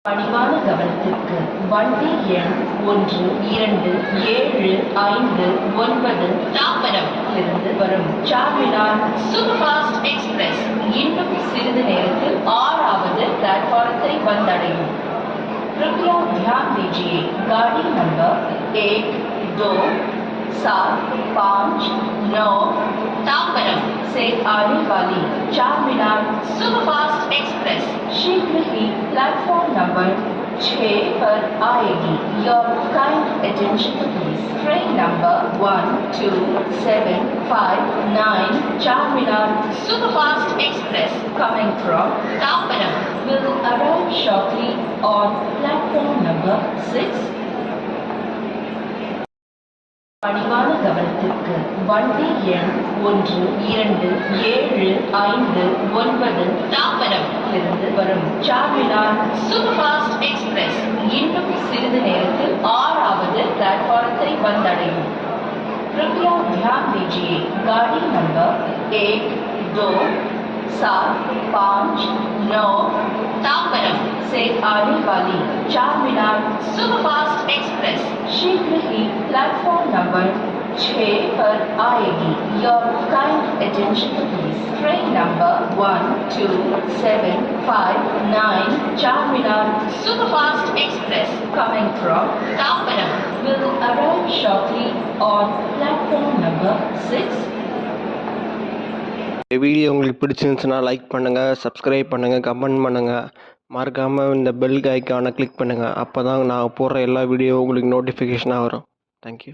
பணிவான கவனத்திற்கு வண்டி எண் 1275 தாம்பரம் இருந்து வரும் சார்மினார் சூப்பர்ஃபாஸ்ட் எக்ஸ்பிரஸ் இன்னும் சிறிது நேரத்தில் 6வது பிளாட்ஃபாரத்தை வந்தடையும். कृपया ध्यान दीजिए, गाड़ी नंबर 1, 2, 7, 5, 9 तांबरम से आने वाली चारमीनार सुपरफास्ट एक्सप्रेस शीघ्र ही प्लेटफॉर्म नंबर 6 पर आएगी. Your kind attention please. Train number 12759 Charminar Superfast Express coming from Tambaram will arrive shortly on platform number 6. பணிவான கவனத்திற்கு வண்டி எண் 1275 தாம்பரம் இருந்து வரும் சார்மினார் சூப்பர்ஃபாஸ்ட் எக்ஸ்பிரஸ் இன்னும் சிறிது நேரத்தில் 6வது பிளாட்ஃபாரத்தை வந்தடையும். कृपया ध्यान दीजिए, गाड़ी नंबर 1, 2, 7, 5, 9 तांबरम से आने वाली चारमीनार सुपरफास्ट एक्सप्रेस शीघ्र ही प्लेटफॉर्म नंबर 6 पर आएगी. Your kind attention please. Train number 12759 Charminar Superfast Express coming from Tambaram will arrive shortly on platform number 6. Video உங்களுக்கு பிடிச்சிருந்துச்சுன்னா லைக் பண்ணுங்கள், சப்ஸ்கிரைப் பண்ணுங்கள், கமெண்ட் பண்ணுங்கள், மறக்காமல் இந்த பெல் ஐக்கானை கிளிக் பண்ணுங்கள். அப்போ தான் நான் போடுற எல்லா வீடியோ உங்களுக்கு நோட்டிஃபிகேஷனாக வரும். தேங்க்யூ.